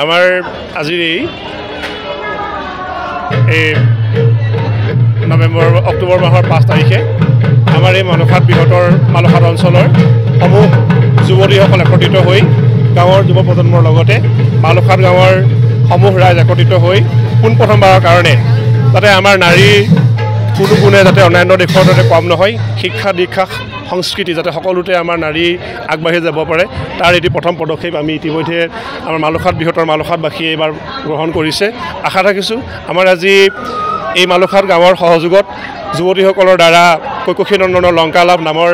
আমাৰ আজিৰ এই অক্টোবৰ মাহৰ 5 তাৰিখে আমাৰ এই মানসাত বৃহত্তৰ মালসাত অঞ্চলৰ সমূহ যুৱতীসকল একত্ৰিত হৈ গাঁৱৰ যুৱ প্ৰজন্মৰ লগতে মালসাত গাঁৱৰ সমূহ ৰাইজ একত্ৰিত হৈ পোনপ্ৰথমবাৰৰ কাৰণে যাতে আমাৰ নাৰী কোনো গুণে যাতে অন্যান্য দেশৰ দৰে কম নহয়, শিক্ষা দীক্ষা সংস্কৃতি যাতে সকলোতে আমাৰ নাৰী আগবাঢ়ি যাব পাৰে, তাৰ এটি প্ৰথম পদক্ষেপ আমি ইতিমধ্যে আমাৰ মালসাত বৃহত্তৰ মালসাতবাসীয়ে এইবাৰ গ্ৰহণ কৰিছে। আশা ৰাখিছোঁ আমাৰ আজি এই মালসাত গাঁৱৰ সহযোগত যুৱতীসকলৰ দ্বাৰা কৈকশী নন্দনৰ লংকালাভ নামৰ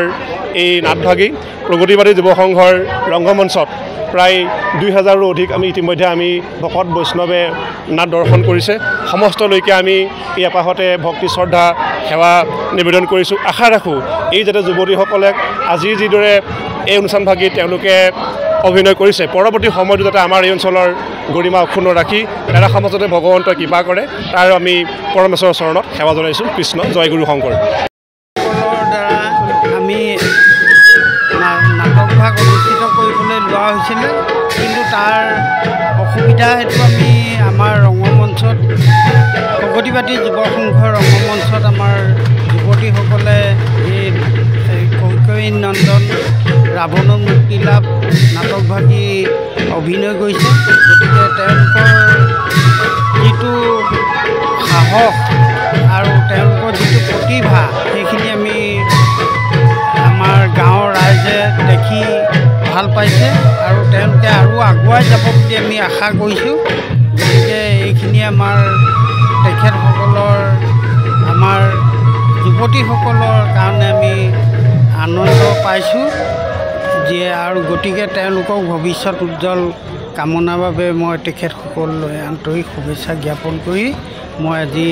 এই নাটভাগী প্ৰগতিবাদী যুৱ সংঘৰ ৰংগমঞ্চত প্ৰায় 2000ৰো অধিক আমি ইতিমধ্যে ভকত বৈষ্ণৱে নাট দৰ্শন কৰিছে। সমস্তলৈকে আমি এই এপাহতে ভক্তি শ্ৰদ্ধা সেৱা নিবেদন কৰিছোঁ। আশা ৰাখোঁ এই যাতে যুৱতীসকলে আজি যিদৰে এই অনুষ্ঠানভাগী তেওঁলোকে অভিনয় কৰিছে, পৰৱৰ্তী সময়তো যাতে আমাৰ এই অঞ্চলৰ গৰিমা অক্ষুণ্ণ ৰাখি এটা সমাজতে ভগৱন্তই কৃপা কৰে, তাৰ আমি পৰমেশ্বৰৰ চৰণত সেৱা জনাইছোঁ। কৃষ্ণ জয় গুৰু শংকৰ। আমি নাটকভাগ অনুষ্ঠিত কৰিবলৈ লোৱা হৈছিলে, কিন্তু তাৰ অসুবিধা হেতু আমি আমাৰ ৰংগমঞ্চত প্ৰগতিবাদী যুৱ সংঘৰ ৰংগমঞ্চত আমাৰ যুৱতীসকলে এই কৈকশী নন্দন ৰাৱণৰ মুক্তি লাভ নাটকভাগী অভিনয় কৰিছে। গতিকে তেওঁলোকৰ যিটো সাহস আৰু তেওঁলোকৰ যিটো প্ৰতিভা সেইখিনি আমি আমাৰ গাঁৱৰ ৰাইজে দেখি ভাল পাইছে আৰু তেওঁলোকে আৰু আগুৱাই যাব বুলি আমি আশা কৰিছোঁ। গতিকে এইখিনি আমাৰ তেখেতসকলৰ আমাৰ যুৱতীসকলৰ কাৰণে আমি আনন্দ পাইছোঁ আৰু গতিকে তেওঁলোকক ভৱিষ্যত উজ্জ্বল কামনাৰ বাবে মই তেখেতসকললৈ আন্তৰিক শুভেচ্ছা জ্ঞাপন কৰি মই আজি